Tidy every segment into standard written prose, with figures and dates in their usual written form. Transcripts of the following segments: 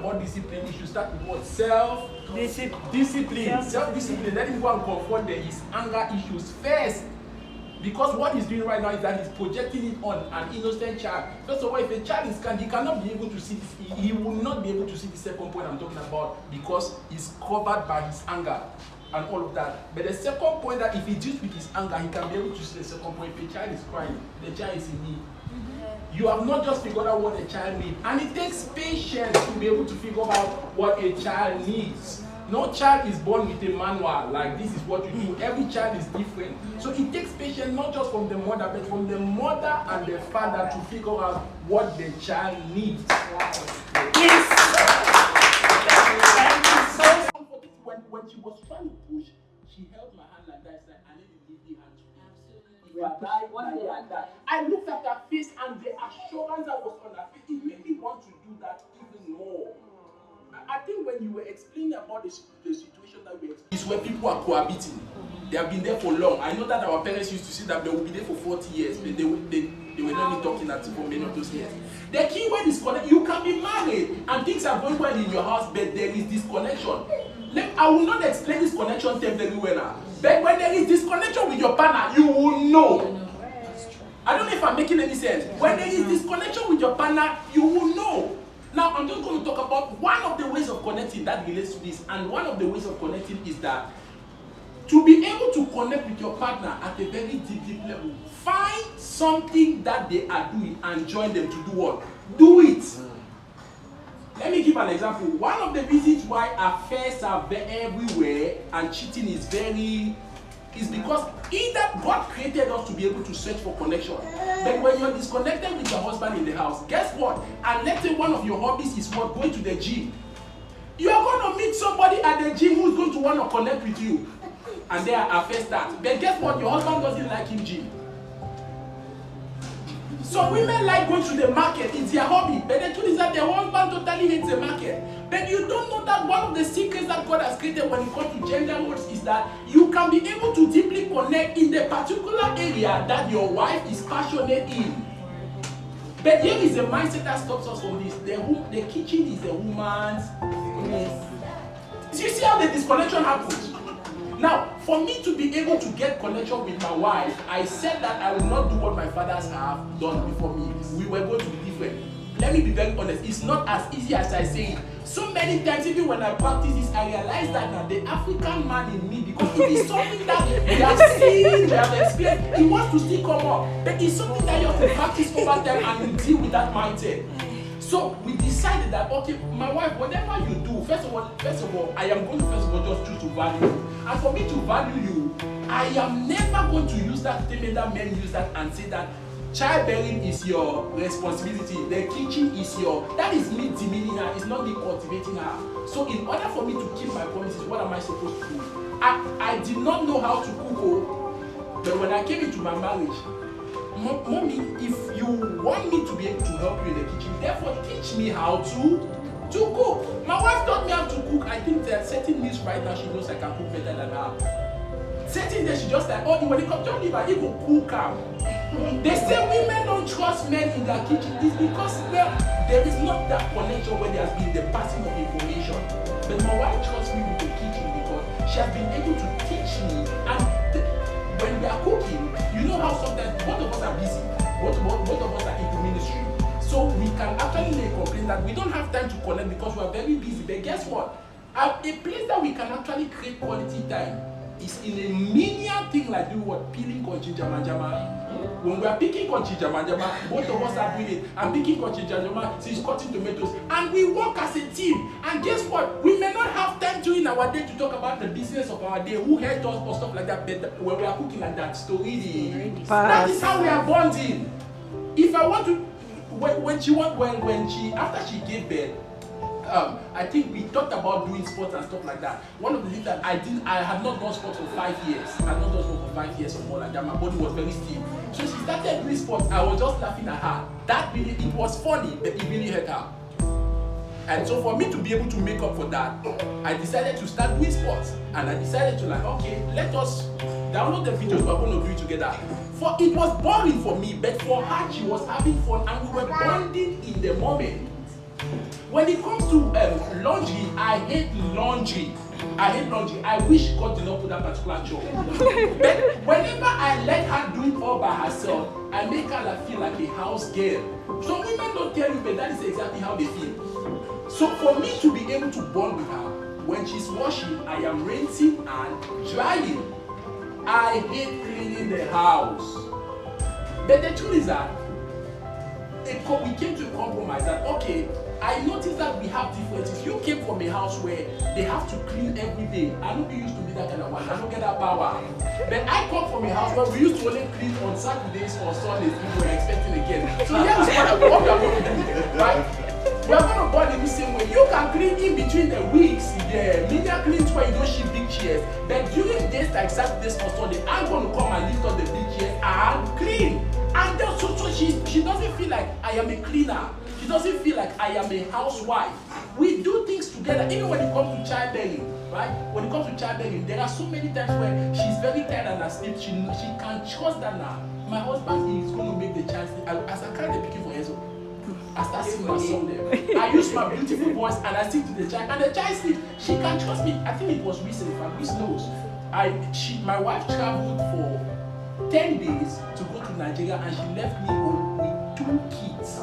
about discipline, you should start with what? Self-discipline. Self-discipline. Let him go and confront his anger issues first. Because what he's doing right now is that he's projecting it on an innocent child. First of all, if a child is kind, he cannot be able to see this. He will not be able to see the second point I'm talking about because he's covered by his anger and all of that. But the second point, that if he deals with his anger, he can be able to see the second point. If a child is crying, the child is in need. You have not just figured out what a child needs. And it takes patience to be able to figure out what a child needs. No child is born with a manual, like this is what you do. Every child is different. So it takes patience not just from the mother, but from the mother and the father to figure out what the child needs. Yes. When she was trying to push, she held my hand like that. Like, I need to give the hand to you. Absolutely. I looked at her face and the assurance that was on her face, it made me want to do that even more. I think when you were explaining about the situation that we experienced, it's where people are cohabiting. They have been there for long. I know that our parents used to say that they will be there for 40 years, but they were not talking at for many of those years. The key word is connect. You can be married and things are going well in your house, but there is disconnection. I will not explain this connection term very well now. But when there is disconnection with your partner, you will know. I don't know if I'm making any sense. When there is disconnection with your partner, you will know. Now, I'm just going to talk about one of the ways of connecting that relates to this. And one of the ways of connecting is that to be able to connect with your partner at a very deep level, find something that they are doing and join them to do what? Do it. Let me give an example. One of the reasons why affairs are everywhere and cheating is because either God created us to be able to search for connection. But when you're disconnected with your husband in the house, guess what? And let's say one of your hobbies is what? Going to the gym. You are going to meet somebody at the gym who's going to want to connect with you. And their affair starts. But guess what? Your husband doesn't like him gym. So women like going to the market, it's their hobby. But the truth is that their husband totally hates the market. But you don't know that one of the secrets that God has created when it comes to gender roles is that you can be able to deeply connect in the particular area that your wife is passionate in. But here is a mindset that stops us from this. The kitchen is a woman's. Yes. So you see how the disconnection happens? Now, for me to be able to get connection with my wife, I said that I will not do what my fathers have done before me. We were going to be different. Let me be very honest. It's not as easy as I say it. So many times, even when I practice this, I realize that now the African man in me, because it is something that we have seen, we have experienced, it wants to still come up. But it's something that you have to practice over time and you deal with that mindset. So we decided that, okay, my wife, whatever you do, first of all, I am going to just choose to value you. And for me to value you, I am never going to use that statement that men use that and say that childbearing is your responsibility, the kitchen is that is me demeaning her, it's not me cultivating her. So in order for me to keep my promises, what am I supposed to do? I did not know how to cook, but when I came into my marriage, Mommy, if you want me to be able to help you in the kitchen, therefore teach me how to cook. My wife taught me how to cook. I think there are certain meals right now she knows I can cook better than her. Certain days she just like, oh, when it comes to leave, I even cook her. They say women don't trust men in their kitchen. It's because there is not that connection where there has been the passing of information. But my wife trusts me with the kitchen because she has been able to teach me. And when we are cooking, you know how sometimes both of us are busy. Both of us are into ministry. So we can actually make a complaint that we don't have time to connect because we are very busy. But guess what? A place that we can actually create quality time is in a menial thing like doing what? Peeling konchi jama. When we are picking konchi jama, both of us are doing it. I'm picking konchi jama, she's cutting tomatoes. And we work as a team. And guess what? We may not have time during our day to talk about the business of our day, who helped us or stuff like that. But when we are cooking like that, that is how we are bonding. If I want to, after she gave birth, I think we talked about doing sports and stuff like that. One of the things that I had not done sports for 5 years. I had not done sports for 5 years or more like that. My body was very stiff. So she started doing sports. I was just laughing at her. It was funny, but it really hurt her. And so for me to be able to make up for that, I decided to start doing sports. And I decided to okay, let us download the videos, we're going to do it together. For it was boring for me, but for her, she was having fun and we were bonding in the moment. When it comes to laundry, I hate laundry. I wish God did not put that particular job. But whenever I let her do it all by herself, I make her feel like a house girl. Some women don't tell you, but that is exactly how they feel. So for me to be able to bond with her, when she's washing, I am rinsing and drying. I hate cleaning the house. But the truth is that we came to a compromise that, okay, I noticed that we have differences. You came from a house where they have to clean every day. I don't be used to be that kind of one. I don't get that power. But I come from a house where we used to only clean on Saturdays or Sundays if we were expecting again. So here's what we are going to do, right? We are going to bond in the same way. You can clean in between the weeks, the media cleans where you don't ship big chairs. But during days like Saturdays or Sunday, I'm going to come and lift up the big chairs and clean. And then, so she doesn't feel like I am a cleaner. She doesn't feel like I am a housewife. We do things together, even when it comes to childbearing, right? When it comes to childbearing, there are so many times where she's very tired and asleep. She can trust that now. My husband is going to make the child sleep. As I carry the picking for Enzo, I start singing my song there. I use my beautiful voice and I sing to the child, and the child sleeps. She can trust me. I think it was recent, if Fabrice knows. My wife traveled for 10 days to go to Nigeria, and she left me home with 2 kids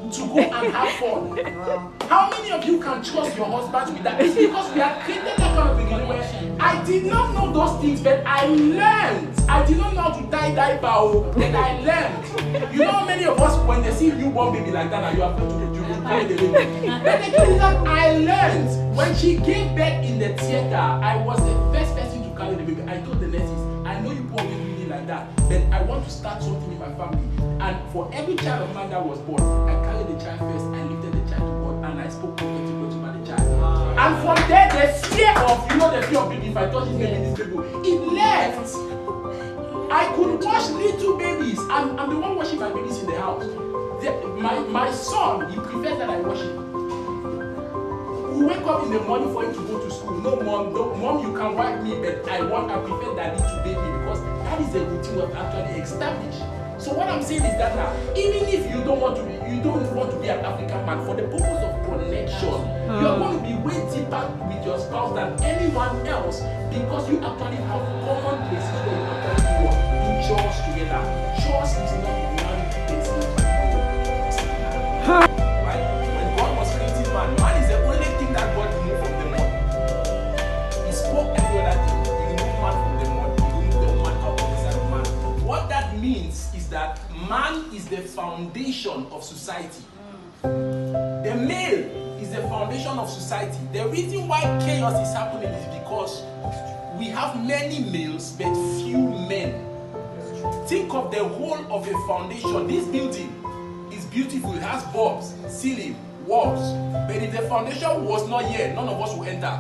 to go and have fun. Wow. How many of you can trust your husband with that? It's because we have created that kind of beginning where I did not know those things, but I learned. I did not know how to tie bow, but I learned. You know how many of us, when they see a newborn baby like that, and you have to do the baby. But the truth is that I learned. When she gave birth in the theater, I was the first person to carry the baby. I told the nurses, I know you poor baby like that, but I want to start something in my family. And for every child of mine that was born, I carried the child first, I lifted the child to God, and I spoke prophetic words over the child. And from there, the fear of, the fear of baby, if I touch this baby, it left. I could wash little babies. I'm the one washing my babies in the house. My son, he prefers that I wash him. We wake up in the morning for him to go to school. No, mom, you can wipe me, but I prefer daddy to bathe me, because that is a routine we have actually established. So what I'm saying is that now, even if you don't want to be an African man, for the purpose of connection, you're going to be way deeper with your spouse than anyone else, because you actually have common places where you actually do chores together. Chores is not one place. Right? When God was creating man is the only thing that God removed from the man. He spoke every other thing. He removed man from the man. He removed the woman out of the side of man. What that means is that man is the foundation of society. The male is the foundation of society. The reason why chaos is happening is because we have many males but few men. Think of the whole of a foundation. This building is beautiful. It has bulbs, ceiling, walls. But if the foundation was not here, none of us will enter.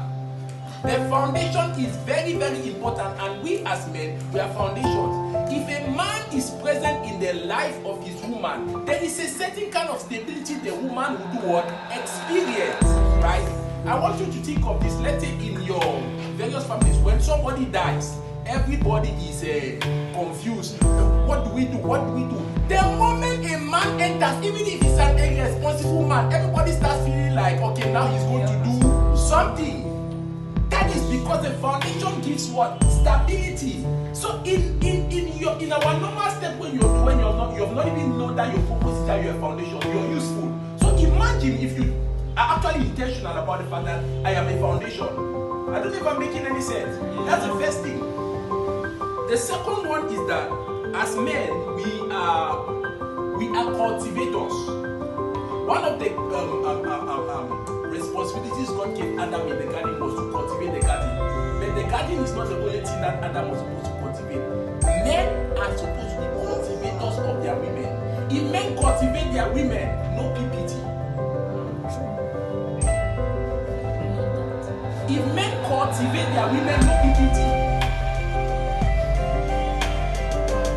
The foundation is very, very important, and we as men, we are foundations. If a man is present in the life of his woman, there is a certain kind of stability the woman will do what? Experience, right? I want you to think of this. Let's say in your various families, when somebody dies, everybody is confused. What do we do? What do we do? The moment a man enters, even if he's an irresponsible man, everybody starts feeling like, okay, now he's going to do something. That is because the foundation gives what? Stability. So in our normal step, when you have not even known that your purpose is that you're a foundation, you're useful. So imagine if you are actually intentional about the fact that I am a foundation. I don't know if I'm making any sense. That's the first thing. The second one is that as men, we are cultivators. One of the responsibilities God gave Adam in the garden was to cultivate the garden. But the garden is not the only thing that Adam was supposed to cultivate. Men are supposed to be cultivators of their women. If men cultivate their women, no PPT. If men cultivate their women, no PPT.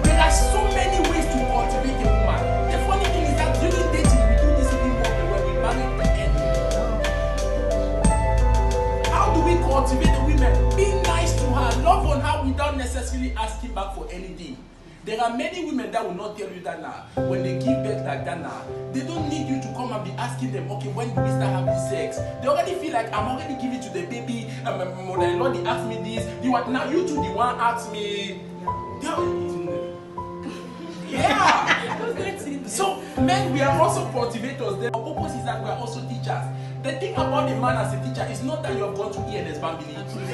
There are so many ways to cultivate a woman. The funny thing is that during dating, we do this even more than when we marry the end. How do we cultivate the women? Be nice to her, love on her without necessarily asking back for anything. There are many women that will not tell you that now. When they give birth like that now, they don't need you to come and be asking them, okay, when do we start having sex? They already feel like I'm already giving to the baby. And my mother-in-law, they ask me this. Now you two, the one ask me. Yeah. So men, we are also cultivators. The purpose is that we are also teachers. The thing about a man as a teacher is not that you have gone to E&S family.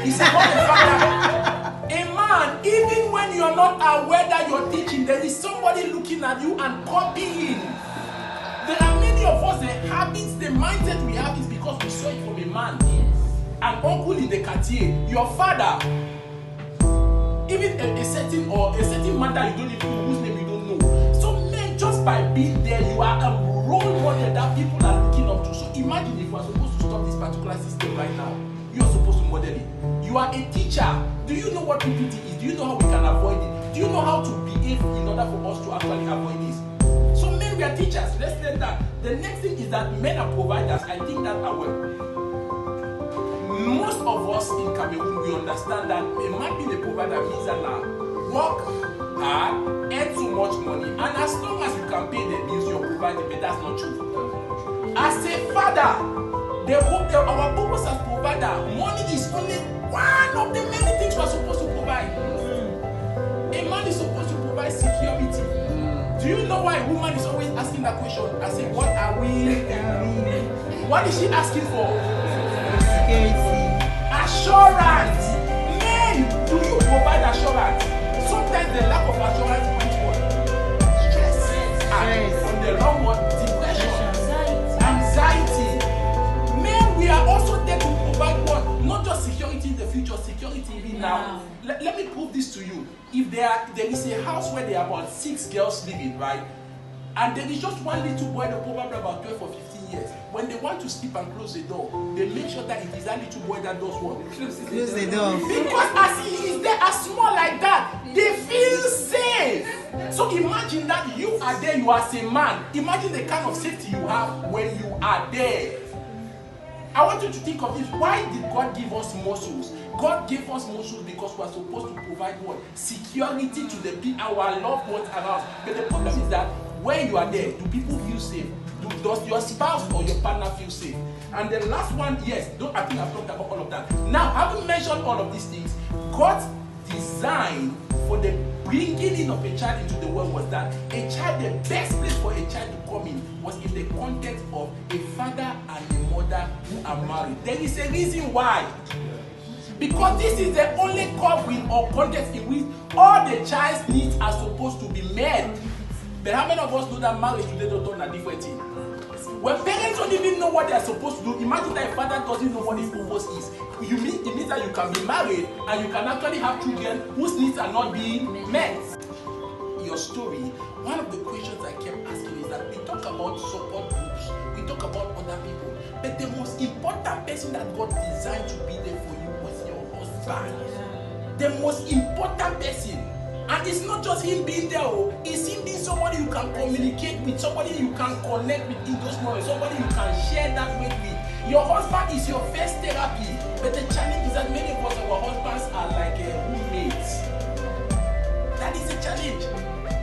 It's about the fact that a man, even when you are not aware that you're teaching, there is somebody looking at you and copying. There are many of us, the habits, the mindset we have is because we saw it from a man. An uncle in the quartier, your father, even a certain man that you don't even know, whose name you don't know. So men, just by being there, you are a role model that people are looking up to. So imagine if we are supposed to stop this particular system right now, you are supposed to model it. You are a teacher. Do you know what PPT is? Do you know how we can avoid it? Do you know how to behave in order for us to actually avoid this? So men, we are teachers. Let's say that. The next thing is that men are providers. I think that most of us in Cameroon, we understand that a man being a provider means that now work hard, earn so much money, and as long as you can pay the bills, you're providing. But that's not true. As a father, our purpose as provider, money is only one of the many things we're supposed to provide. A man is supposed to provide security. Do you know why a woman is always asking that question? I say, what are we? What is she asking for? Security. Assurance. Men, do you provide assurance? Sometimes the lack of assurance brings what? Stress. And on the long run, depression, anxiety. Men, we are also there to provide what? Not just security in the future, security even now. Let me prove this to you. If there is a house where there are about 6 girls living, right? And there is just one little boy, they're probably about 12 or 15 years. When they want to sleep and close the door, they make sure that it is that little boy that does what? Close the door. Because as he is there, as small like that, they feel safe. So imagine that you are there, you as a man. Imagine the kind of safety you have when you are there. I want you to think of this. Why did God give us muscles? God gave us muscles because we are supposed to provide what? Security to the people, our loved ones around. But the problem is that when you are there, do people feel safe? Does your spouse or your partner feel safe? And the last one, yes, I think I've talked about all of that. Now, having mentioned all of these things, God's design for the bringing in of a child into the world was that a child, the best place for a child to come in was in the context of a father and a mother who are married. There is a reason why. Because this is the only covering or context in which all the child's needs are supposed to be met. But how many of us know that marriage today don't turn a different thing? When parents don't even know what they are supposed to do, imagine that a father doesn't know what his purpose is. It means that you can be married and you can actually have children whose needs are not being met. Your story, one of the questions I kept asking is that we talk about support groups, we talk about other people, but the most important person that God designed to be there for you was your husband. The most important person. And it's not just him being there, it's him being somebody you can communicate with, somebody you can connect with in those moments, somebody you can share that with. Your husband is your first therapy, but the challenge is that many of us, our husbands are like roommates. That is a challenge.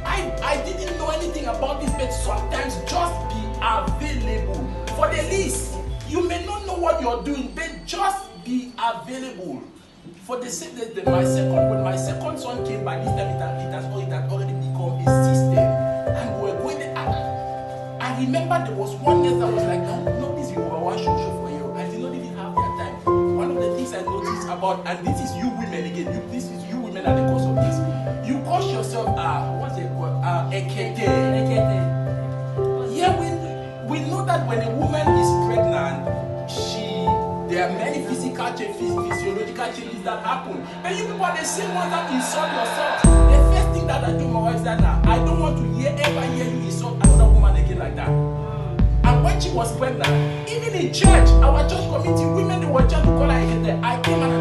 I didn't know anything about this, but sometimes just be available. For the least, you may not know what you're doing, but just be available. For the sake that when my second son came, by this time it had already become a system, and we were going there. I remember there was one day that was like, no, this is one show for you. I did not even have their time. One of the things I noticed about, and this is you women again, this is you women at the cause of this. You call yourself what's it called? Ekete. Yeah, we know that when a woman is pregnant, there are many physical changes, physiological changes that happen. But you people are the same ones that insult yourself. The first thing that I do my wife is that I don't want to ever hear you insult another woman again like that. And when she was pregnant, even in church, our church committee, women, they were trying to call her Ekete. I came and